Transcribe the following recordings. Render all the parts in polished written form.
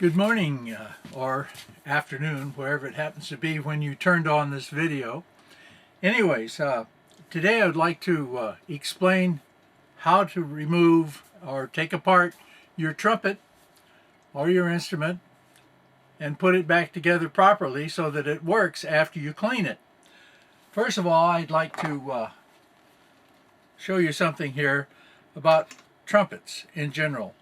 Good morning or afternoon, wherever it happens to be when you turned on this video. Anyways, today I would like to explain how to remove or take apart your trumpet or your instrument and put it back together properly so that it works after you clean it. First of all, I'd like to show you something here about trumpets in general.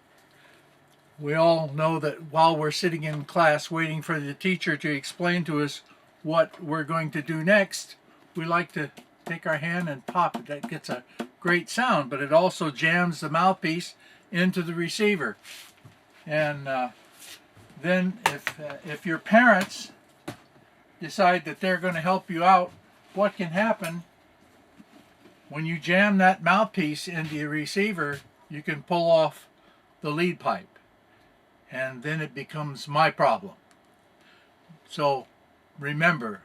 We all know that while we're sitting in class waiting for the teacher to explain to us what we're going to do next, we like to take our hand and pop it. That gets a great sound, but it also jams the mouthpiece into the receiver. And then if your parents decide that they're going to help you out, what can happen when you jam that mouthpiece into your receiver? You can pull off the lead pipe, and then it becomes my problem. So remember,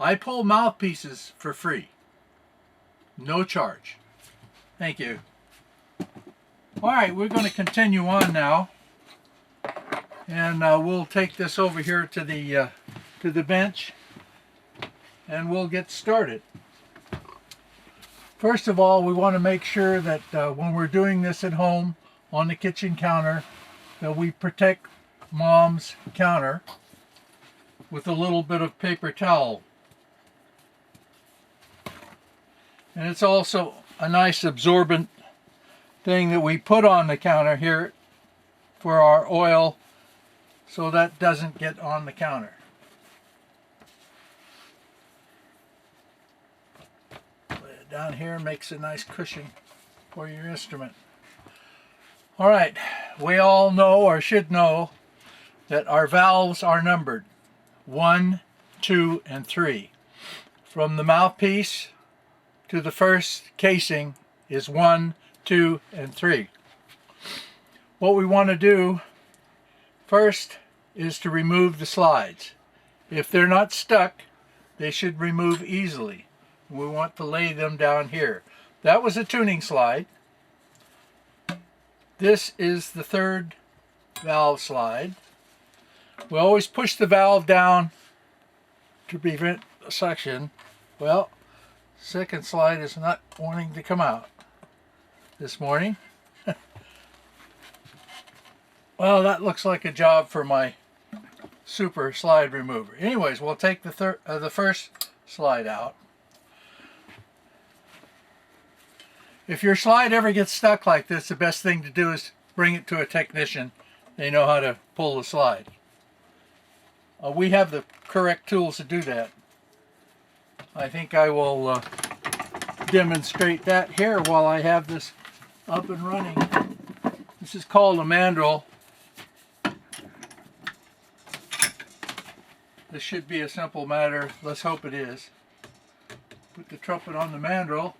I pull mouthpieces for free, no charge. Thank you. All right, we're going to continue on now, and we'll take this over here to the bench, and we'll get started. First of all, we want to make sure that when we're doing this at home on the kitchen counter, that we protect Mom's counter with a little bit of paper towel. And it's also a nice absorbent thing that we put on the counter here for our oil so that doesn't get on the counter. Put it down here, makes a nice cushion for your instrument. All right, we all know or should know that our valves are numbered 1, 2, and 3. From the mouthpiece to the first casing is 1, 2, and 3. What we want to do first is to remove the slides. If they're not stuck, they should remove easily. We want to lay them down here. That was a tuning slide. This is the third valve slide. We always push the valve down to prevent suction. Well, second slide is not wanting to come out this morning. Well, that looks like a job for my super slide remover. Anyways, we'll take the first slide out. If your slide ever gets stuck like this, the best thing to do is bring it to a technician. They know how to pull the slide. We have the correct tools to do that. I think I will demonstrate that here while I have this up and running. This is called a mandrel. This should be a simple matter. Let's hope it is. Put the trumpet on the mandrel.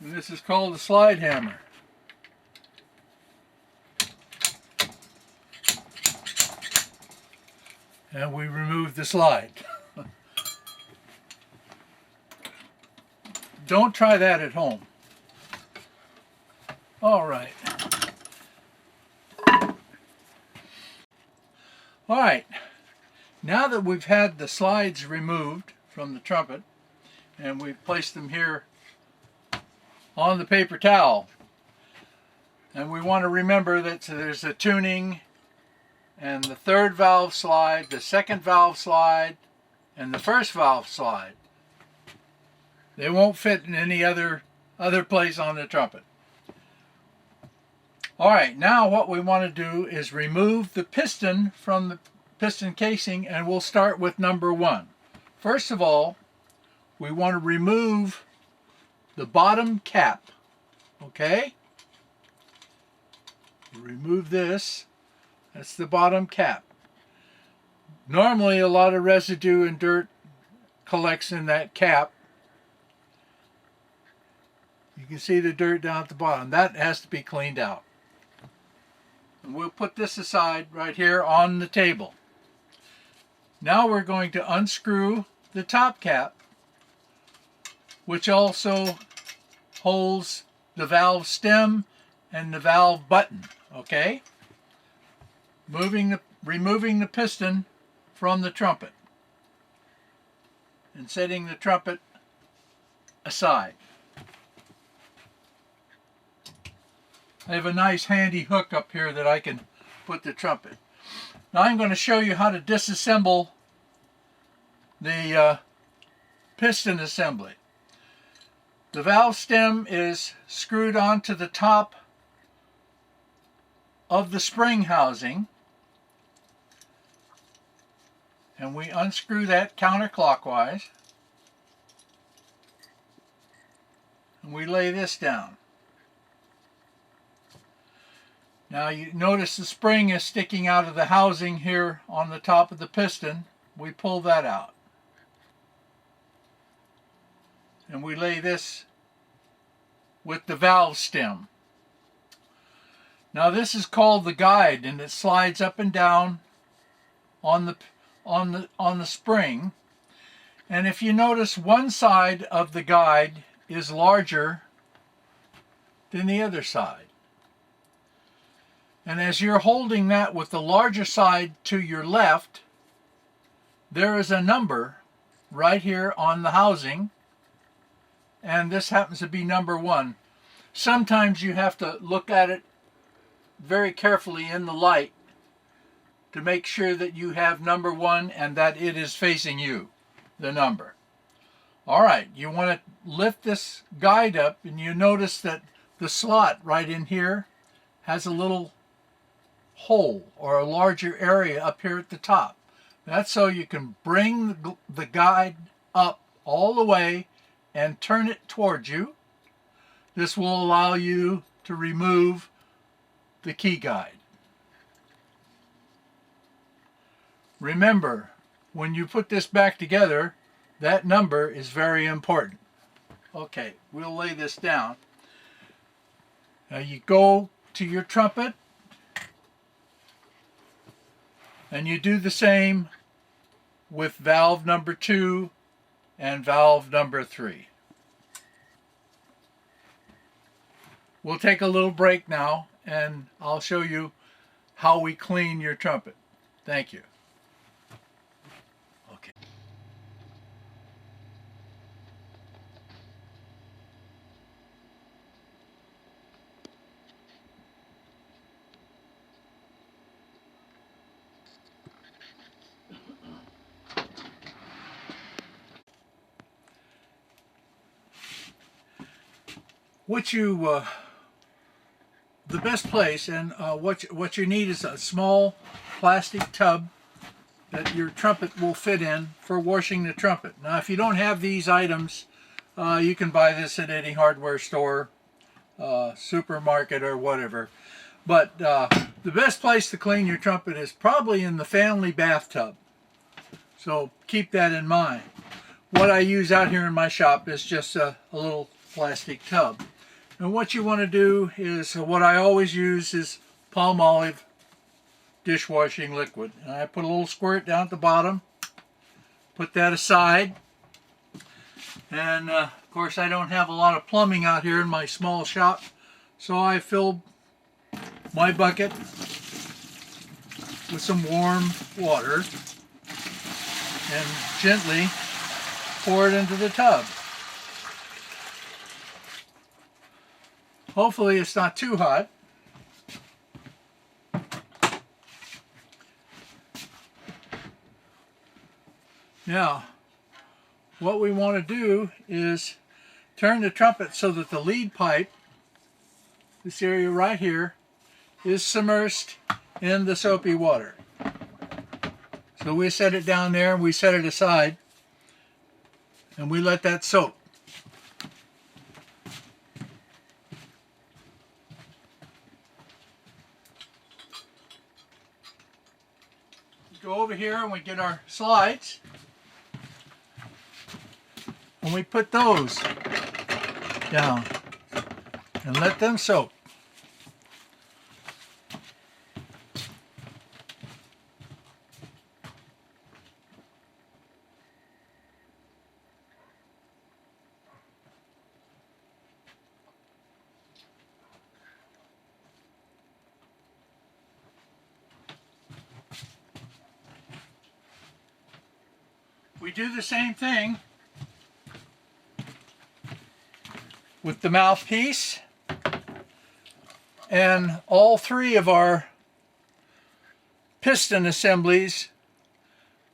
And this is called a slide hammer. And we remove the slide. Don't try that at home. All right. All right. Now that we've had the slides removed from the trumpet and we've placed them here on the paper towel, and we want to remember that there's a tuning and the third valve slide, the second valve slide, and the first valve slide. They won't fit in any other place on the trumpet. All right, now what we want to do is remove the piston from the piston casing, and we'll start with number 1. First of all, we want to remove the bottom cap, okay? Remove this. That's the bottom cap. Normally a lot of residue and dirt collects in that cap. You can see the dirt down at the bottom. That has to be cleaned out. And we'll put this aside right here on the table. Now we're going to unscrew the top cap, which also holds the valve stem and the valve button, okay? removing the piston from the trumpet and setting the trumpet aside. I have a nice handy hook up here that I can put the trumpet. Now I'm going to show you how to disassemble the piston assembly. The valve stem is screwed onto the top of the spring housing, and we unscrew that counterclockwise, and we lay this down. Now you notice the spring is sticking out of the housing here on the top of the piston. We pull that out. And we lay this with the valve stem. Now this is called the guide, and it slides up and down on the spring. And if you notice, one side of the guide is larger than the other side. And as you're holding that with the larger side to your left, there is a number right here on the housing, and this happens to be number 1. Sometimes you have to look at it very carefully in the light to make sure that you have number 1 and that it is facing you, the number. Alright, you want to lift this guide up, and you notice that the slot right in here has a little hole or a larger area up here at the top. That's so you can bring the guide up all the way and turn it towards you. This will allow you to remove the key guide. Remember, when you put this back together, that number is very important. Okay, we'll lay this down. Now you go to your trumpet, and you do the same with valve number 2 and valve number 3. We'll take a little break now, and I'll show you how we clean your trumpet. Thank you. Okay. The best place, and what you need is a small plastic tub that your trumpet will fit in for washing the trumpet. Now, if you don't have these items, you can buy this at any hardware store, supermarket, or whatever. But the best place to clean your trumpet is probably in the family bathtub. So keep that in mind. What I use out here in my shop is just a little plastic tub. And what you want to do is, what I always use is Palmolive dishwashing liquid. And I put a little squirt down at the bottom, put that aside. And of course I don't have a lot of plumbing out here in my small shop, so I fill my bucket with some warm water and gently pour it into the tub. Hopefully it's not too hot. Now, what we want to do is turn the trumpet so that the lead pipe, this area right here, is submersed in the soapy water. So we set it down there, and we set it aside, and we let that soak. Go over here and we get our slides, and we put those down and let them soak. we do the same thing with the mouthpiece, and all three of our piston assemblies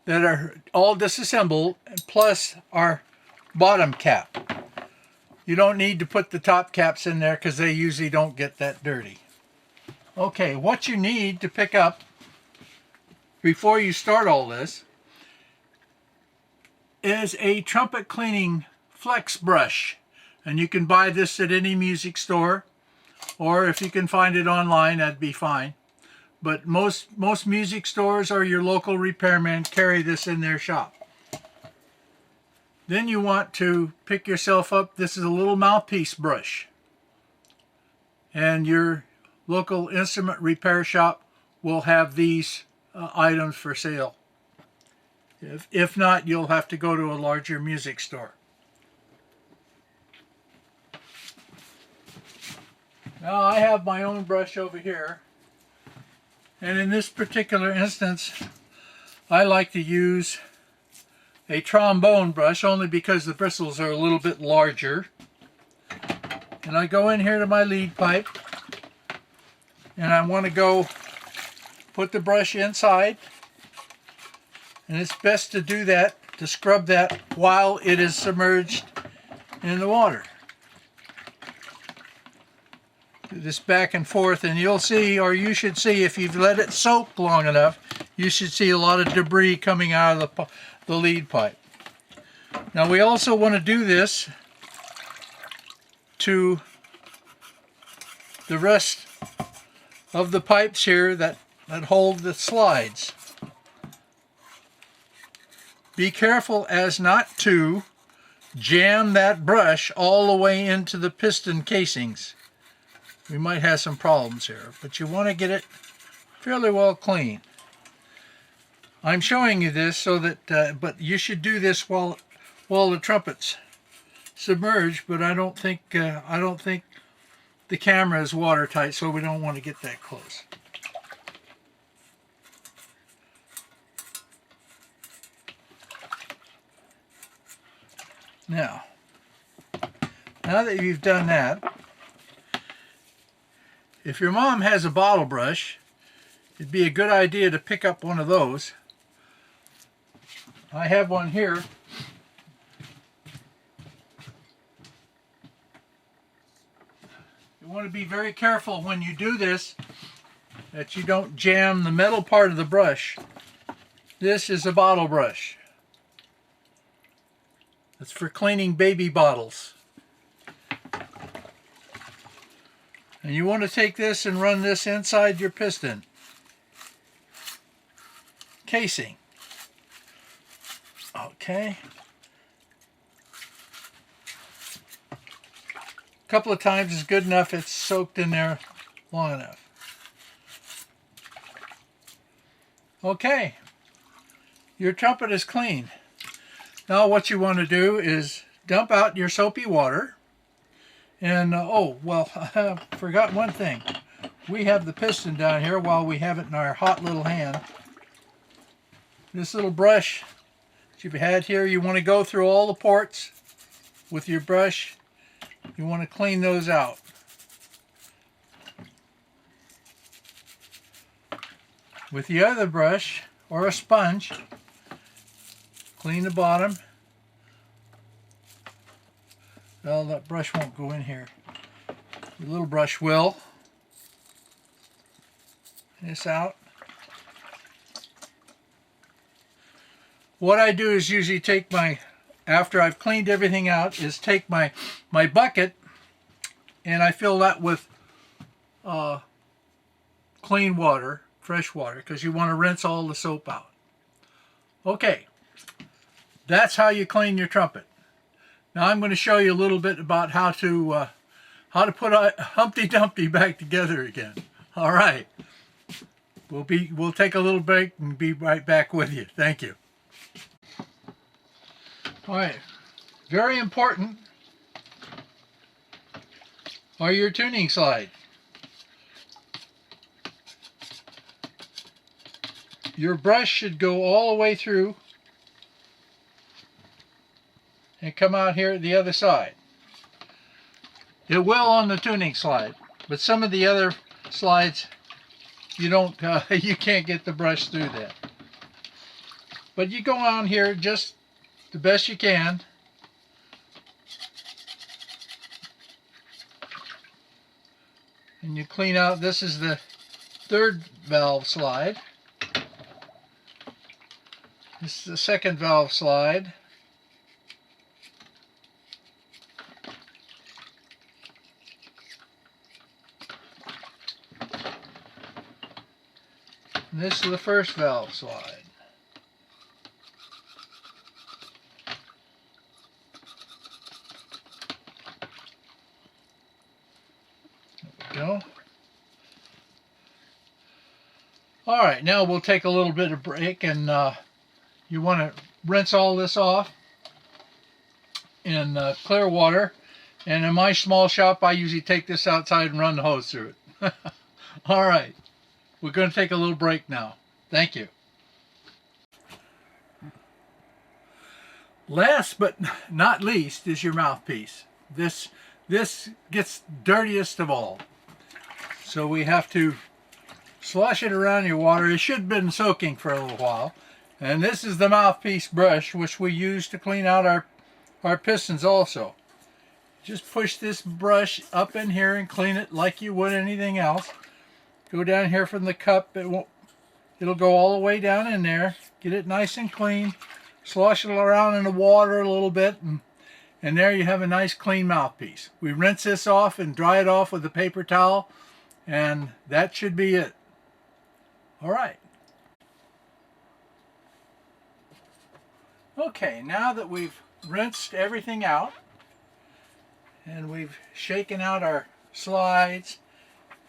that are all disassembled, plus our bottom cap. You don't need to put the top caps in there because they usually don't get that dirty. Okay, what you need to pick up before you start all this is a Trumpet Cleaning Flex brush. And you can buy this at any music store, or if you can find it online, that'd be fine. But most music stores or your local repairman carry this in their shop. Then you want to pick yourself up, this is a little mouthpiece brush. And your local instrument repair shop will have these items for sale. If not, you'll have to go to a larger music store. Now I have my own brush over here, and in this particular instance I like to use a trombone brush only because the bristles are a little bit larger. And I go in here to my lead pipe and I want to go put the brush inside, and it's best to do that, to scrub that while it is submerged in the water. This back and forth, and you'll see, or you should see, if you've let it soak long enough, you should see a lot of debris coming out of the lead pipe. Now we also want to do this to the rest of the pipes here that hold the slides. Be careful as not to jam that brush all the way into the piston casings. We might have some problems here, but you want to get it fairly well clean. I'm showing you this so that, but you should do this while the trumpet's submerged. But I don't think the camera is watertight, so we don't want to get that close. Now that you've done that, if your mom has a bottle brush, it'd be a good idea to pick up one of those. I have one here. You want to be very careful when you do this that you don't jam the metal part of the brush. This is a bottle brush. It's for cleaning baby bottles. And you want to take this and run this inside your piston casing. Okay. A couple of times is good enough. It's soaked in there long enough. Okay. Your trumpet is clean. Now what you want to do is dump out your soapy water. And, oh, well, I forgot one thing. We have the piston down here while we have it in our hot little hand. This little brush that you've had here, you want to go through all the ports with your brush. You want to clean those out. With the other brush, or a sponge, clean the bottom. Well, that brush won't go in here. The little brush will. This out. What I do is usually take my, after I've cleaned everything out, is take my bucket and I fill that with clean water, fresh water, because you want to rinse all the soap out. Okay, that's how you clean your trumpet. Now I'm going to show you a little bit about how to put Humpty Dumpty back together again. All right, we'll take a little break and be right back with you. Thank you. All right, very important are your tuning slides. Your brush should go all the way through and come out here the other side. It will on the tuning slide, but some of the other slides you don't you can't get the brush through that. But you go on here just the best you can. And you clean out. This is the third valve slide. This is the second valve slide. And this is the first valve slide. There we go. All right, now we'll take a little bit of break, and you want to rinse all this off in clear water. And in my small shop, I usually take this outside and run the hose through it. All right. We're going to take a little break now. Thank you. Last but not least is your mouthpiece. This gets dirtiest of all. So we have to slosh it around your water. It should have been soaking for a little while. And this is the mouthpiece brush, which we use to clean out our pistons also. Just push this brush up in here and clean it like you would anything else. Go down here from the cup. It'll go all the way down in there. Get it nice and clean. Slosh it around in the water a little bit, and there you have a nice clean mouthpiece. We rinse this off and dry it off with a paper towel, and that should be it. All right. Okay, now that we've rinsed everything out and we've shaken out our slides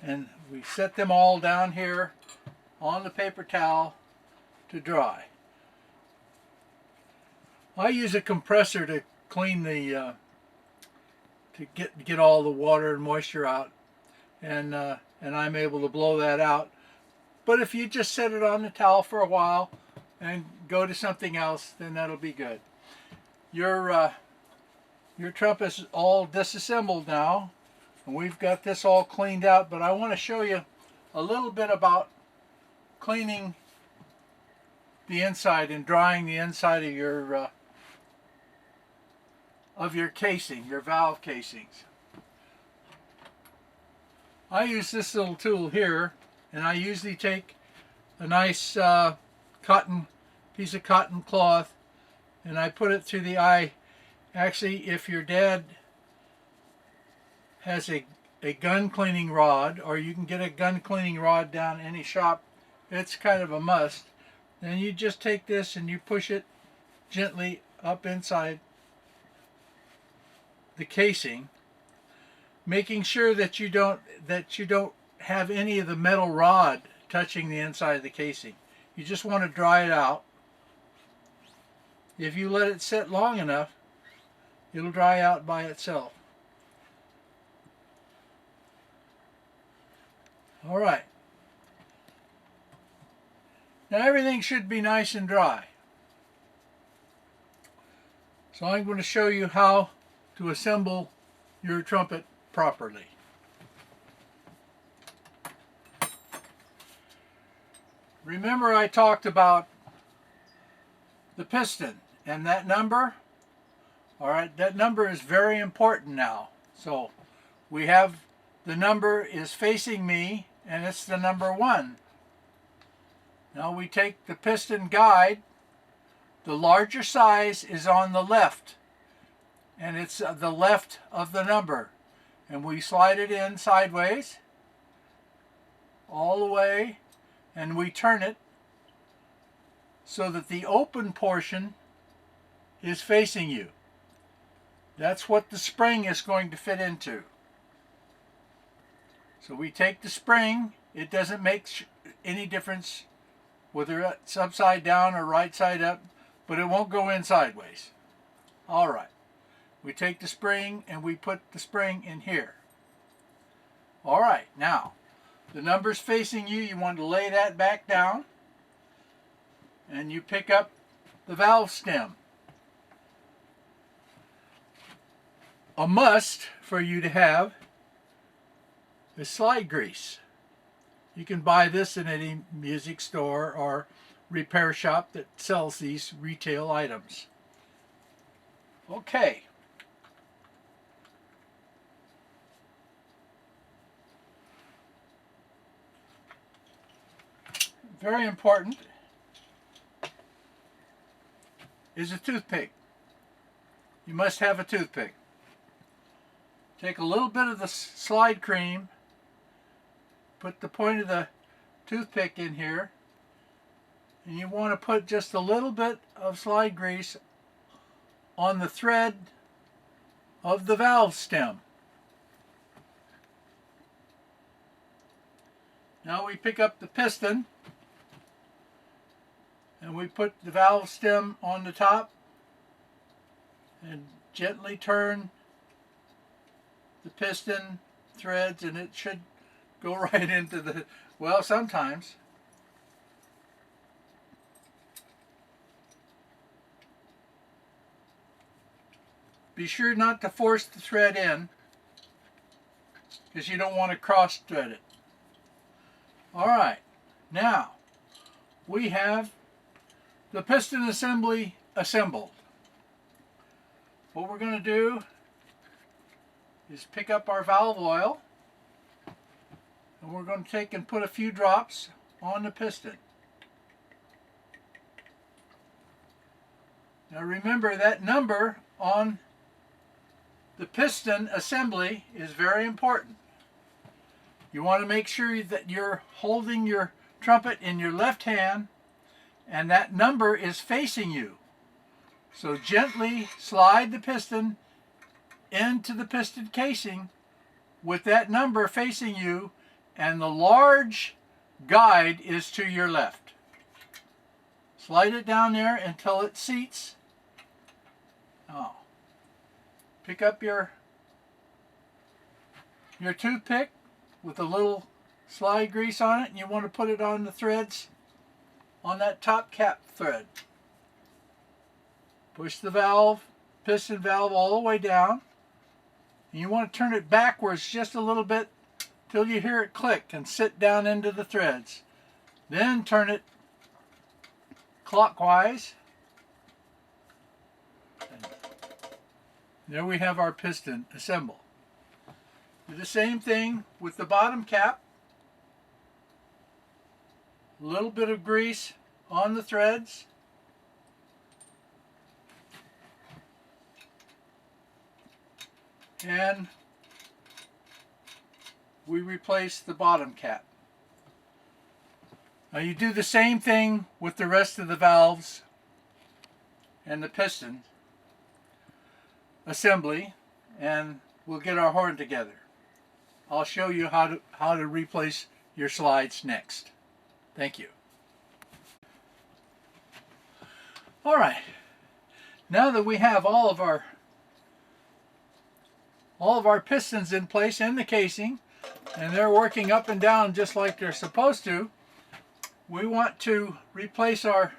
and we set them all down here on the paper towel to dry. I use a compressor to clean the to get all the water and moisture out, and I'm able to blow that out. But if you just set it on the towel for a while and go to something else, then that'll be good. Your trumpet is all disassembled now, and we've got this all cleaned out, but I want to show you a little bit about cleaning the inside and drying the inside of your casing, your valve casings. I use this little tool here, and I usually take a nice piece of cotton cloth and I put it through the eye. Actually, if your dad has a gun cleaning rod, or you can get a gun cleaning rod down any shop, it's kind of a must. Then you just take this and you push it gently up inside the casing, making sure that you don't have any of the metal rod touching the inside of the casing. You just want to dry it out. If you let it sit long enough, it'll dry out by itself. All right. Now everything should be nice and dry. So I'm going to show you how to assemble your trumpet properly. Remember I talked about the piston and that number? All right, that number is very important now. So we have the number is facing me, and it's the number 1. Now we take the piston guide. The larger size is on the left, and it's the left of the number. And we slide it in sideways, all the way, and we turn it so that the open portion is facing you. That's what the spring is going to fit into. So we take the spring. It doesn't make any difference whether it's upside down or right side up, but it won't go in sideways. All right. We take the spring and we put the spring in here. All right. Now, the number's facing you. You want to lay that back down, and you pick up the valve stem. a must for you to have is slide grease. You can buy this in any music store or repair shop that sells these retail items. Okay. Very important is a toothpick. You must have a toothpick. Take a little bit of the slide cream, put the point of the toothpick in here, and you want to put just a little bit of slide grease on the thread of the valve stem. Now we pick up the piston and we put the valve stem on the top and gently turn the piston threads, and it should go right into the, well, sometimes. Be sure not to force the thread in, because you don't want to cross thread it. Alright, now we have the piston assembly assembled. What we're going to do is pick up our valve oil, and we're going to take and put a few drops on the piston. Now remember, that number on the piston assembly is very important. You want to make sure that you're holding your trumpet in your left hand and that number is facing you. So gently slide the piston into the piston casing with that number facing you, and the large guide is to your left. Slide it down there until it seats. Now, pick up your toothpick with a little slide grease on it, and you want to put it on the threads on that top cap thread. Push the valve, piston valve, all the way down. And you want to turn it backwards just a little bit till you hear it click and sit down into the threads. Then turn it clockwise. And there we have our piston assembled. Do the same thing with the bottom cap. A little bit of grease on the threads. And we replace the bottom cap. Now you do the same thing with the rest of the valves and the piston assembly, and we'll get our horn together. I'll show you how to replace your slides next. Thank you. Alright, now that we have all of our pistons in place in the casing, and they're working up and down just like they're supposed to, we want to replace our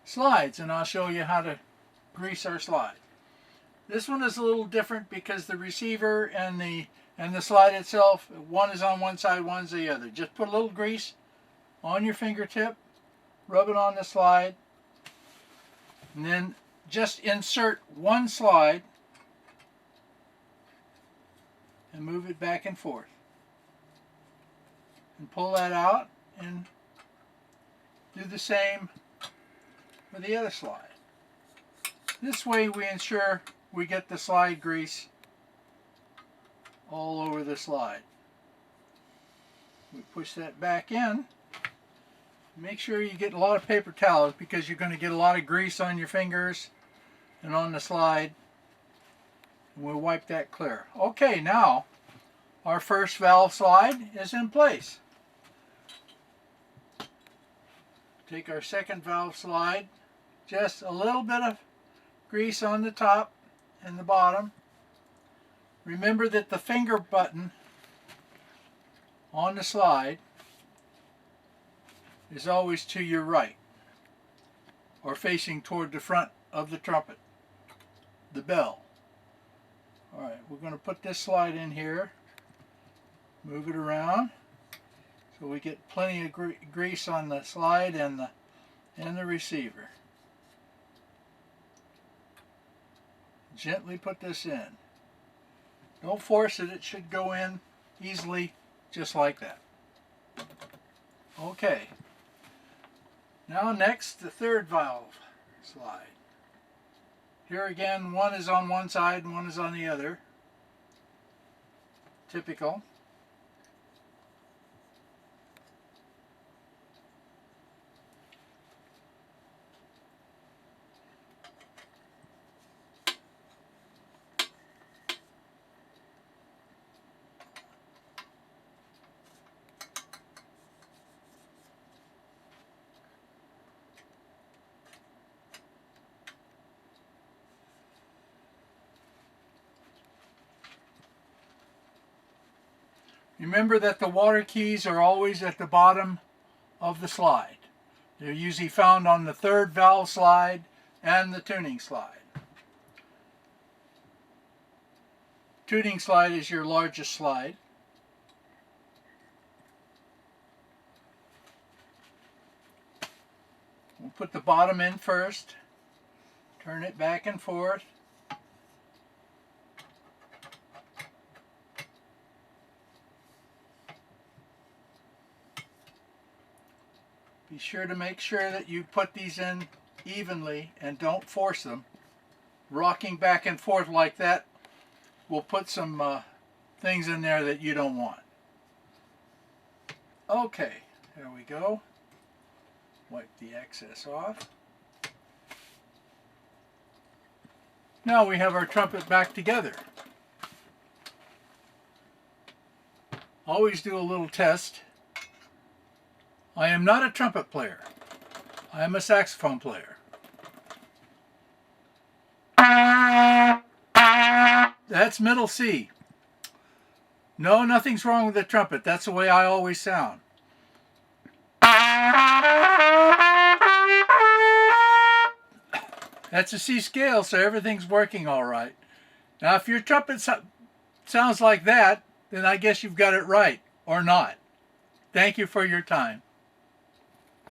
slides, and I'll show you how to grease our slide. This one is a little different because the receiver and the slide itself, one is on one side, one's the other. Just put a little grease on your fingertip, rub it on the slide, and then just insert one slide and move it back and forth. And pull that out and do the same for the other slide. This way we ensure we get the slide grease all over the slide. We push that back in. Make sure you get a lot of paper towels because you're going to get a lot of grease on your fingers and on the slide. And we'll wipe that clear. Okay, now our first valve slide is in place. Take our second valve slide, just a little bit of grease on the top and the bottom. Remember that the finger button on the slide is always to your right, or facing toward the front of the trumpet, the bell. Alright, we're going to put this slide in here, move it around so we get plenty of grease on the slide and the receiver. Gently put this in. Don't force it, it should go in easily just like that. Okay. Now next, the third valve slide. Here again, one is on one side and one is on the other. Typical. Remember that the water keys are always at the bottom of the slide. They're usually found on the third valve slide and the tuning slide. Tuning slide is your largest slide. We'll put the bottom in first, turn it back and forth. Be sure to make sure that you put these in evenly and don't force them. Rocking back and forth like that will put some things in there that you don't want. Okay, there we go. Wipe the excess off. Now we have our trumpet back together. Always do a little test. I am not a trumpet player. I am a saxophone player. That's middle C. No, nothing's wrong with the trumpet. That's the way I always sound. That's a C scale, so everything's working all right. Now, if your trumpet sounds like that, then I guess you've got it right, or not. Thank you for your time.